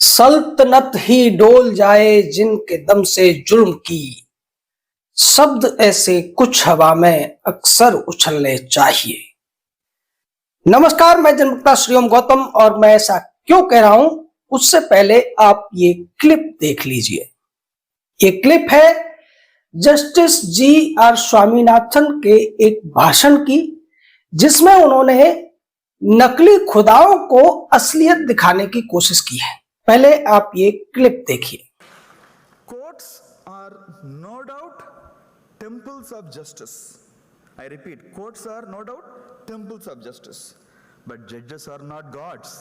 सल्तनत ही डोल जाए जिनके दम से जुल्म की, शब्द ऐसे कुछ हवा में अक्सर उछलने चाहिए। नमस्कार, मैं जनमुक्ता श्रीओम गौतम और मैं ऐसा क्यों कह रहा हूं उससे पहले आप ये क्लिप देख लीजिए। ये क्लिप है जस्टिस जी आर स्वामीनाथन के एक भाषण की, जिसमें उन्होंने नकली खुदाओं को असलियत दिखाने की कोशिश की है। पहले आप ये क्लिप देखिए। Courts are no doubt temples of justice. I repeat, courts are no doubt temples of justice. But judges are not gods.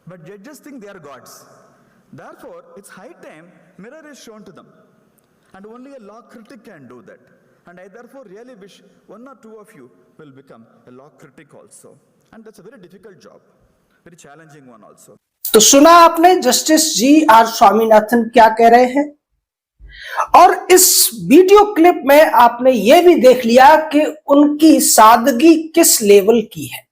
But judges think they are gods. Therefore, it's high time mirror is shown to them. And only a law critic can do that. And I therefore really wish one or two of you will become a law critic also. And that's a very difficult job, very challenging one also. तो सुना आपने justice G are Swaminathan क्या कह रहे हैं, और इस video clip में आपने यह भी देख लिया कि उनकी सादगी किस लेवल की है।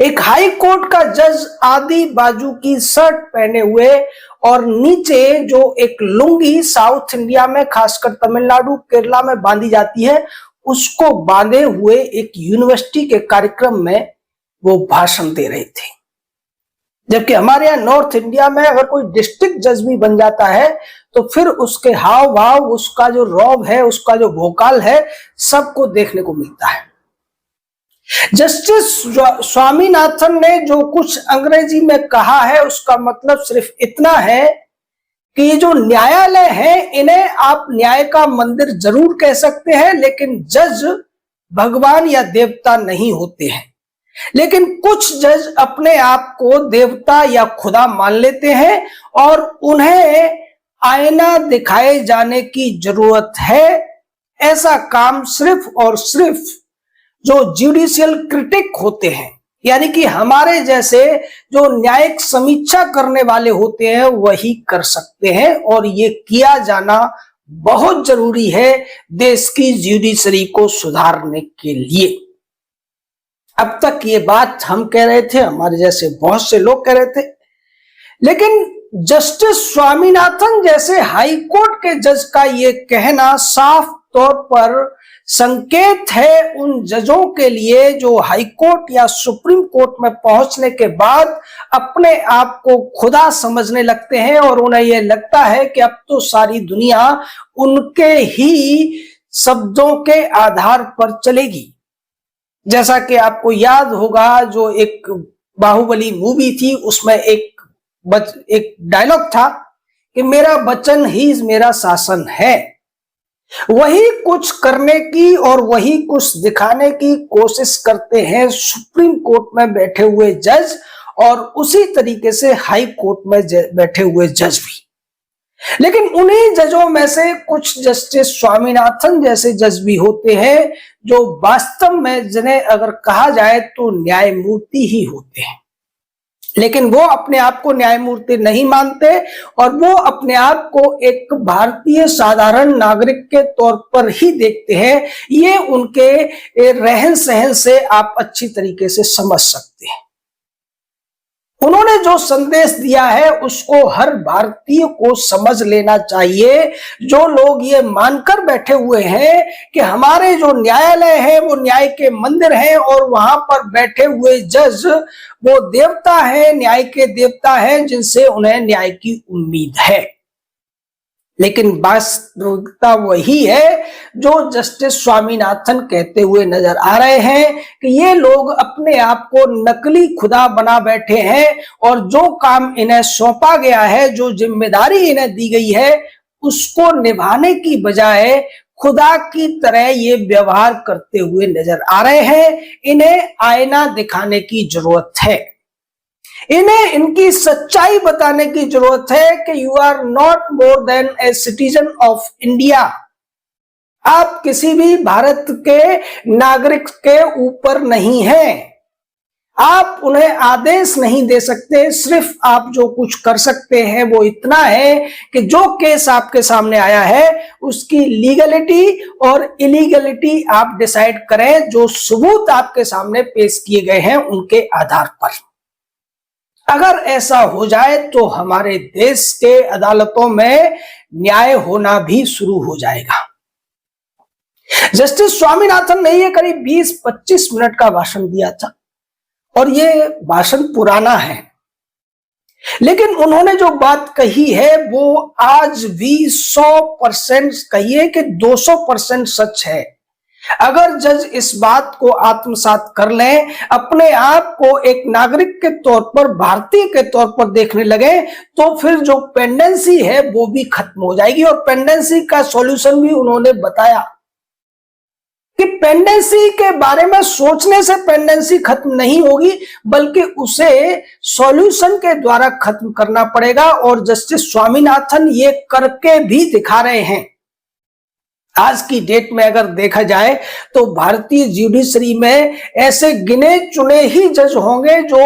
एक हाई कोर्ट का जज आधी बाजू की शर्ट पहने हुए और नीचे जो एक लुंगी साउथ इंडिया में खासकर तमिलनाडु केरला में बांधी जाती है, उसको बांधे हुए एक यूनिवर्सिटी के कार्यक्रम में वो भाषण दे रहे थे। जबकि हमारे यहाँ नॉर्थ इंडिया में अगर कोई डिस्ट्रिक्ट जज भी बन जाता है तो फिर उसके हाव भाव, उसका जो रौब है, उसका जो भोकाल है, सबको देखने को मिलता है। जस्टिस स्वामीनाथन ने जो कुछ अंग्रेजी में कहा है उसका मतलब सिर्फ इतना है कि ये जो न्यायालय है, इन्हें आप न्याय का मंदिर जरूर कह सकते हैं, लेकिन जज भगवान या देवता नहीं होते हैं। लेकिन कुछ जज अपने आप को देवता या खुदा मान लेते हैं और उन्हें आईना दिखाए जाने की जरूरत है। ऐसा काम सिर्फ और सिर्फ जो जुडिशियल क्रिटिक होते हैं, यानी कि हमारे जैसे जो न्यायिक समीक्षा करने वाले होते हैं, वही कर सकते हैं। और ये किया जाना बहुत जरूरी है देश की जुडिशरी को सुधारने के लिए। अब तक ये बात हम कह रहे थे, हमारे जैसे बहुत से लोग कह रहे थे, लेकिन जस्टिस स्वामीनाथन जैसे हाई कोर्ट के जज का ये कहना साफ तौर पर संकेत है उन जजों के लिए जो हाई कोर्ट या सुप्रीम कोर्ट में पहुंचने के बाद अपने आप को खुदा समझने लगते हैं और उन्हें यह लगता है कि अब तो सारी दुनिया उनके ही शब्दों के आधार पर चलेगी। जैसा कि आपको याद होगा, जो एक बाहुबली मूवी थी, उसमें एक डायलॉग था कि मेरा वचन ही मेरा शासन है। वही कुछ करने की और वही कुछ दिखाने की कोशिश करते हैं सुप्रीम कोर्ट में बैठे हुए जज, और उसी तरीके से हाई कोर्ट में बैठे हुए जज भी। लेकिन उन्हीं जजों में से कुछ जस्टिस स्वामीनाथन जैसे जज भी होते हैं जो वास्तव में, जिन्हें अगर कहा जाए तो न्यायमूर्ति ही होते हैं, लेकिन वो अपने आप को न्यायमूर्ति नहीं मानते और वो अपने आप को एक भारतीय साधारण नागरिक के तौर पर ही देखते हैं। ये उनके रहन सहन से आप अच्छी तरीके से समझ सकते हैं। उन्होंने जो संदेश दिया है उसको हर भारतीय को समझ लेना चाहिए। जो लोग ये मानकर बैठे हुए हैं कि हमारे जो न्यायालय है वो न्याय के मंदिर हैं और वहां पर बैठे हुए जज वो देवता है, न्याय के देवता हैं, जिनसे उन्हें न्याय की उम्मीद है। लेकिन वास्तविकता वही है जो जस्टिस स्वामीनाथन कहते हुए नजर आ रहे हैं कि ये लोग अपने आप को नकली खुदा बना बैठे हैं और जो काम इन्हें सौंपा गया है, जो जिम्मेदारी इन्हें दी गई है, उसको निभाने की बजाय खुदा की तरह ये व्यवहार करते हुए नजर आ रहे हैं। इन्हें आईना दिखाने की जरूरत है, इन्हें इनकी सच्चाई बताने की जरूरत है कि you are not more than a citizen of India. आप किसी भी भारत के नागरिक के ऊपर नहीं हैं। आप उन्हें आदेश नहीं दे सकते। सिर्फ आप जो कुछ कर सकते हैं वो इतना है कि जो केस आपके सामने आया है उसकी लीगलिटी और इलीगलिटी आप डिसाइड करें, जो सबूत आपके सामने पेश किए गए हैं उनके आधार पर। अगर ऐसा हो जाए तो हमारे देश के अदालतों में न्याय होना भी शुरू हो जाएगा। जस्टिस स्वामीनाथन ने ये करीब 20-25 मिनट का भाषण दिया था और ये भाषण पुराना है, लेकिन उन्होंने जो बात कही है वो आज भी 100% कहिए कि 200% सच है। अगर जज इस बात को आत्मसात कर लें, अपने आप को एक नागरिक के तौर पर, भारतीय के तौर पर देखने लगे, तो फिर जो पेंडेंसी है वो भी खत्म हो जाएगी। और पेंडेंसी का सॉल्यूशन भी उन्होंने बताया कि पेंडेंसी के बारे में सोचने से पेंडेंसी खत्म नहीं होगी, बल्कि उसे सॉल्यूशन के द्वारा खत्म करना पड़ेगा। और जस्टिस स्वामीनाथन ये करके भी दिखा रहे हैं। आज की डेट में अगर देखा जाए तो भारतीय ज्यूडिशरी में ऐसे गिने चुने ही जज होंगे जो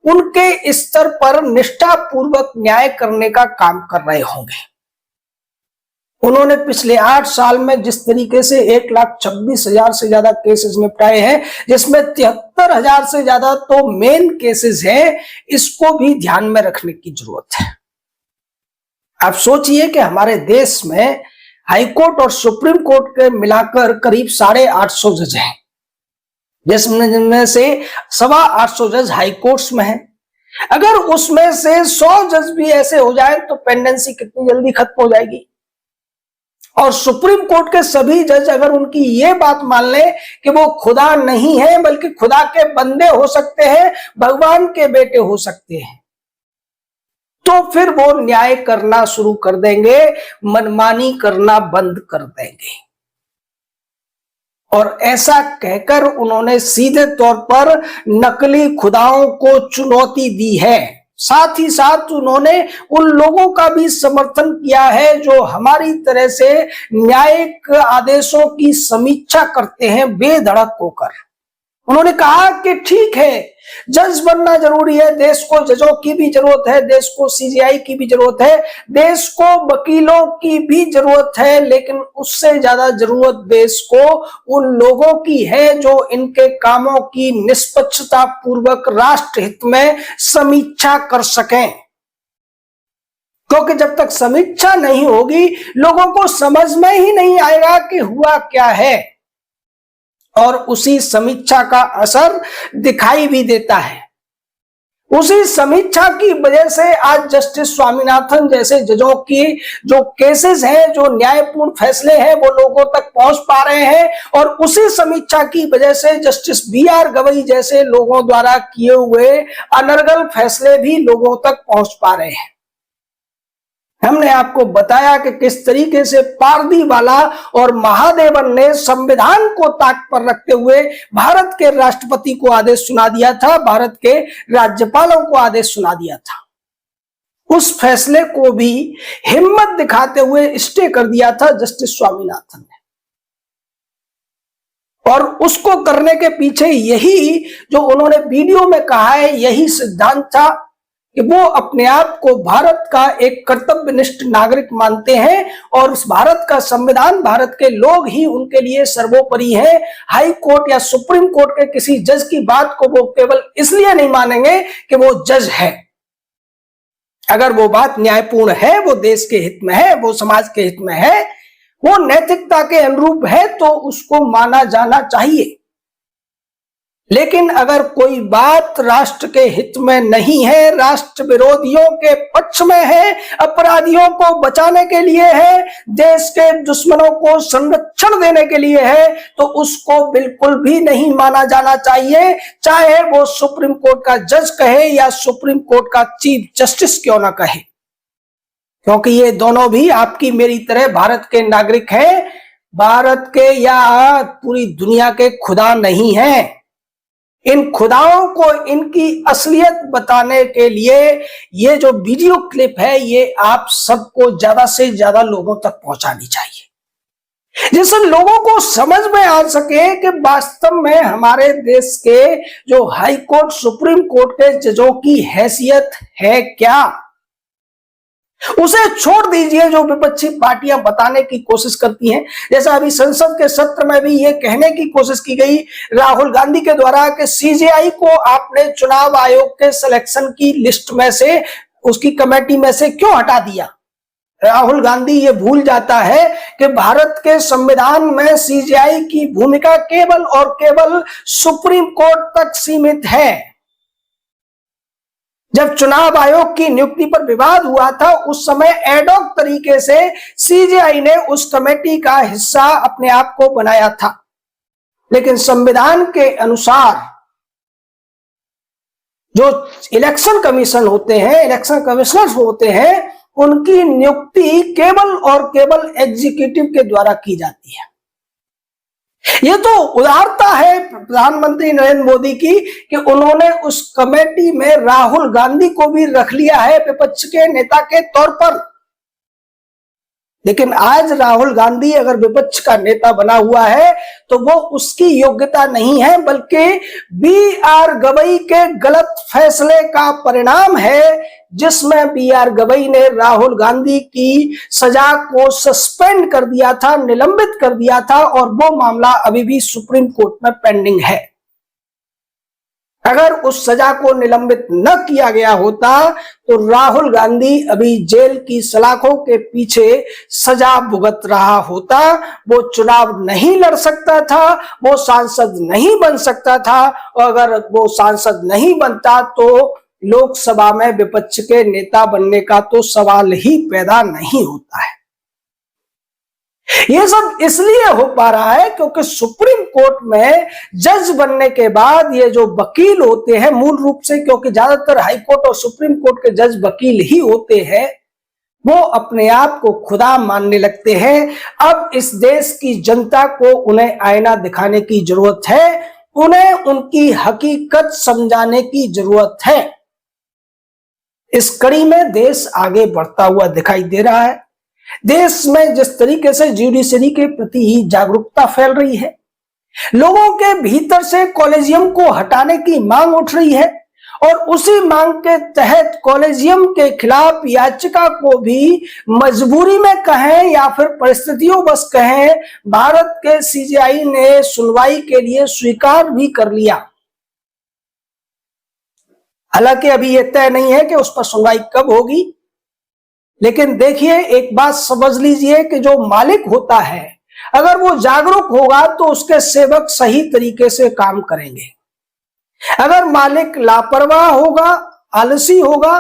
उनके स्तर पर निष्ठापूर्वक न्याय करने का काम कर रहे होंगे। उन्होंने पिछले 8 साल में जिस तरीके से 1,26,000 से ज्यादा केसेस निपटाए हैं, जिसमें 73,000 से ज्यादा तो मेन केसेस हैं, इसको भी ध्यान में रखने की जरूरत है। आप सोचिए कि हमारे देश में हाई कोर्ट और सुप्रीम कोर्ट के मिलाकर करीब 850 जज हैं, जिसमें से 825 जज हाई कोर्ट्स में हैं। अगर उसमें से 100 जज भी ऐसे हो जाए तो पेंडेंसी कितनी जल्दी खत्म हो जाएगी। और सुप्रीम कोर्ट के सभी जज अगर उनकी ये बात मान ले कि वो खुदा नहीं है बल्कि खुदा के बंदे हो सकते हैं, भगवान के बेटे हो सकते हैं, तो फिर वो न्याय करना शुरू कर देंगे, मनमानी करना बंद कर देंगे। और ऐसा कहकर उन्होंने सीधे तौर पर नकली खुदाओं को चुनौती दी है। साथ ही साथ उन्होंने उन लोगों का भी समर्थन किया है जो हमारी तरह से न्यायिक आदेशों की समीक्षा करते हैं बेधड़क होकर। उन्होंने कहा कि ठीक है, जज बनना जरूरी है, देश को जजों की भी जरूरत है, देश को सीजीआई की भी जरूरत है, देश को वकीलों की भी जरूरत है, लेकिन उससे ज्यादा जरूरत देश को उन लोगों की है जो इनके कामों की निष्पक्षता पूर्वक राष्ट्र हित में समीक्षा कर सकें। क्योंकि जब तक समीक्षा नहीं होगी, लोगों को समझ में ही नहीं आएगा कि हुआ क्या है, और उसी समीक्षा का असर दिखाई भी देता है। उसी समीक्षा की वजह से आज जस्टिस स्वामीनाथन जैसे जजों की जो केसेस हैं, जो न्यायपूर्ण फैसले हैं, वो लोगों तक पहुंच पा रहे हैं। और उसी समीक्षा की वजह से जस्टिस BR गवई जैसे लोगों द्वारा किए हुए अनर्गल फैसले भी लोगों तक पहुंच पा रहे हैं। हमने आपको बताया कि किस तरीके से पारदीवाला और महादेवन ने संविधान को ताक पर रखते हुए भारत के राष्ट्रपति को आदेश सुना दिया था, भारत के राज्यपालों को आदेश सुना दिया था। उस फैसले को भी हिम्मत दिखाते हुए स्टे कर दिया था जस्टिस स्वामीनाथन ने। और उसको करने के पीछे यही जो उन्होंने वीडियो में कहा है, यही सिद्धांत था कि वो अपने आप को भारत का एक कर्तव्यनिष्ठ नागरिक मानते हैं और उस भारत का संविधान, भारत के लोग ही उनके लिए सर्वोपरि है। हाई कोर्ट या सुप्रीम कोर्ट के किसी जज की बात को वो केवल इसलिए नहीं मानेंगे कि वो जज है। अगर वो बात न्यायपूर्ण है, वो देश के हित में है, वो समाज के हित में है, वो नैतिकता के अनुरूप है, तो उसको माना जाना चाहिए। लेकिन अगर कोई बात राष्ट्र के हित में नहीं है, राष्ट्र विरोधियों के पक्ष में है, अपराधियों को बचाने के लिए है, देश के दुश्मनों को संरक्षण देने के लिए है, तो उसको बिल्कुल भी नहीं माना जाना चाहिए, चाहे वो सुप्रीम कोर्ट का जज कहे या सुप्रीम कोर्ट का चीफ जस्टिस क्यों ना कहे। क्योंकि ये दोनों भी आपकी मेरी तरह भारत के नागरिक हैं, भारत के या पूरी दुनिया के खुदा नहीं हैं। इन खुदाओं को इनकी असलियत बताने के लिए ये जो वीडियो क्लिप है, ये आप सबको ज्यादा से ज्यादा लोगों तक पहुंचानी चाहिए, जिससे लोगों को समझ में आ सके कि वास्तव में हमारे देश के जो हाई कोर्ट, सुप्रीम कोर्ट के जजों की हैसियत है क्या। उसे छोड़ दीजिए जो विपक्षी पार्टियां बताने की कोशिश करती हैं। जैसा अभी संसद के सत्र में भी ये कहने की कोशिश की गई राहुल गांधी के द्वारा कि सीजेआई को आपने चुनाव आयोग के सिलेक्शन की लिस्ट में से, उसकी कमेटी में से क्यों हटा दिया। राहुल गांधी ये भूल जाता है कि भारत के संविधान में सीजेआई की भूमिका केवल और केवल सुप्रीम कोर्ट तक सीमित है। जब चुनाव आयोग की नियुक्ति पर विवाद हुआ था उस समय एडॉक तरीके से सीजेआई ने उस कमेटी का हिस्सा अपने आप को बनाया था, लेकिन संविधान के अनुसार जो इलेक्शन कमीशन होते हैं, इलेक्शन कमिश्नर होते हैं, उनकी नियुक्ति केवल और केवल एग्जीक्यूटिव के द्वारा की जाती है। ये तो उदारता है प्रधानमंत्री नरेंद्र मोदी की कि उन्होंने उस कमेटी में राहुल गांधी को भी रख लिया है विपक्ष के नेता के तौर पर। लेकिन आज राहुल गांधी अगर विपक्ष का नेता बना हुआ है तो वो उसकी योग्यता नहीं है, बल्कि बी.आर. गवई के गलत फैसले का परिणाम है, जिसमें बी.आर. गवई ने राहुल गांधी की सजा को सस्पेंड कर दिया था, निलंबित कर दिया था, और वो मामला अभी भी सुप्रीम कोर्ट में पेंडिंग है। अगर उस सजा को निलंबित न किया गया होता तो राहुल गांधी अभी जेल की सलाखों के पीछे सजा भुगत रहा होता, वो चुनाव नहीं लड़ सकता था, वो सांसद नहीं बन सकता था, और अगर वो सांसद नहीं बनता तो लोकसभा में विपक्ष के नेता बनने का तो सवाल ही पैदा नहीं होता है। ये सब इसलिए हो पा रहा है क्योंकि सुप्रीम कोर्ट में जज बनने के बाद ये जो वकील होते हैं, मूल रूप से क्योंकि ज्यादातर हाई कोर्ट और सुप्रीम कोर्ट के जज वकील ही होते हैं, वो अपने आप को खुदा मानने लगते हैं। अब इस देश की जनता को उन्हें आईना दिखाने की जरूरत है, उन्हें उनकी हकीकत समझाने की जरूरत है। इस कड़ी में देश आगे बढ़ता हुआ दिखाई दे रहा है। देश में जिस तरीके से जुडिशरी के प्रति जागरूकता फैल रही है, लोगों के भीतर से कॉलेजियम को हटाने की मांग उठ रही है, और उसी मांग के तहत कॉलेजियम के खिलाफ याचिका को भी मजबूरी में कहें या फिर परिस्थितियों बस कहें, भारत के सीजेआई ने सुनवाई के लिए स्वीकार भी कर लिया। हालांकि अभी यह तय नहीं है कि उस पर सुनवाई कब होगी, लेकिन देखिए एक बात समझ लीजिए कि जो मालिक होता है अगर वो जागरूक होगा तो उसके सेवक सही तरीके से काम करेंगे। अगर मालिक लापरवाह होगा, आलसी होगा,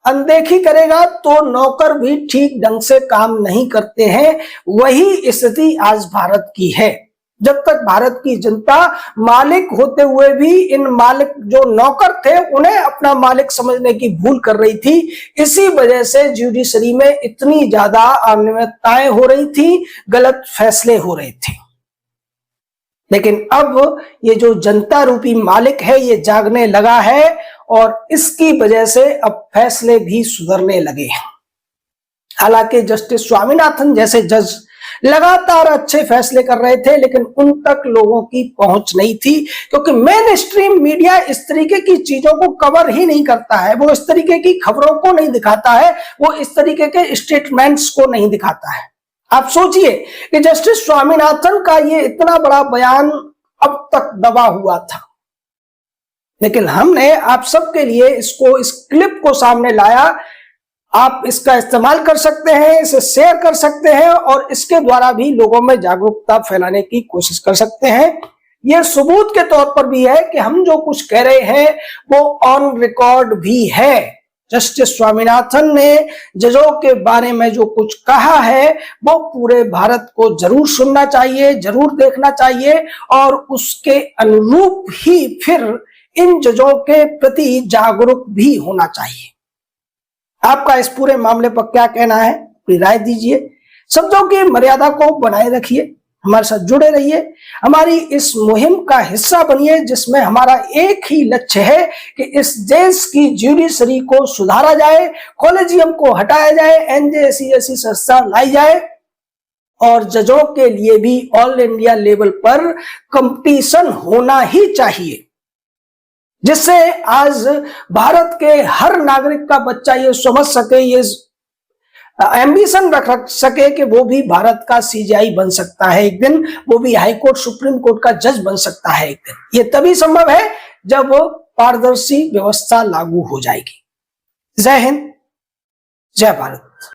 अनदेखी करेगा तो नौकर भी ठीक ढंग से काम नहीं करते हैं। वही स्थिति आज भारत की है। जब तक भारत की जनता मालिक होते हुए भी इन मालिक जो नौकर थे उन्हें अपना मालिक समझने की भूल कर रही थी, इसी वजह से जुडिशरी में इतनी ज्यादा अनियमितताएं हो रही थी, गलत फैसले हो रहे थे। लेकिन अब ये जो जनता रूपी मालिक है ये जागने लगा है, और इसकी वजह से अब फैसले भी सुधरने लगे हैं। हालांकि जस्टिस स्वामीनाथन जैसे जज लगातार अच्छे फैसले कर रहे थे, लेकिन उन तक लोगों की पहुंच नहीं थी, क्योंकि मेन स्ट्रीम मीडिया इस तरीके की चीजों को कवर ही नहीं करता है। वो इस तरीके की खबरों को नहीं दिखाता है, वो इस तरीके के स्टेटमेंट्स को नहीं दिखाता है। आप सोचिए कि जस्टिस स्वामीनाथन का ये इतना बड़ा बयान अब तक दबा हुआ था, लेकिन हमने आप सबके लिए इसको, इस क्लिप को सामने लाया। आप इसका इस्तेमाल कर सकते हैं, इसे शेयर कर सकते हैं, और इसके द्वारा भी लोगों में जागरूकता फैलाने की कोशिश कर सकते हैं। यह सबूत के तौर पर भी है कि हम जो कुछ कह रहे हैं वो ऑन रिकॉर्ड भी है। जस्टिस स्वामीनाथन ने जजों के बारे में जो कुछ कहा है वो पूरे भारत को जरूर सुनना चाहिए, जरूर देखना चाहिए, और उसके अनुरूप ही फिर इन जजों के प्रति जागरूक भी होना चाहिए। आपका इस पूरे मामले पर क्या कहना है, अपनी राय दीजिए। शब्दों की मर्यादा को बनाए रखिए, हमारे साथ जुड़े रहिए, हमारी इस मुहिम का हिस्सा बनिए, जिसमें हमारा एक ही लक्ष्य है कि इस देश की ज्यूडिशरी को सुधारा जाए, कॉलेजियम को हटाया जाए, एनजेसी जैसी संस्था लाई जाए, और जजों के लिए भी ऑल इंडिया लेवल पर कंपटीशन होना ही चाहिए, जिससे आज भारत के हर नागरिक का बच्चा ये समझ सके, ये एम्बिशन रख सके कि वो भी भारत का सीजीआई बन सकता है एक दिन, वो भी हाई कोर्ट सुप्रीम कोर्ट का जज बन सकता है एक दिन। ये तभी संभव है जब पारदर्शी व्यवस्था लागू हो जाएगी। जय हिंद, जय भारत।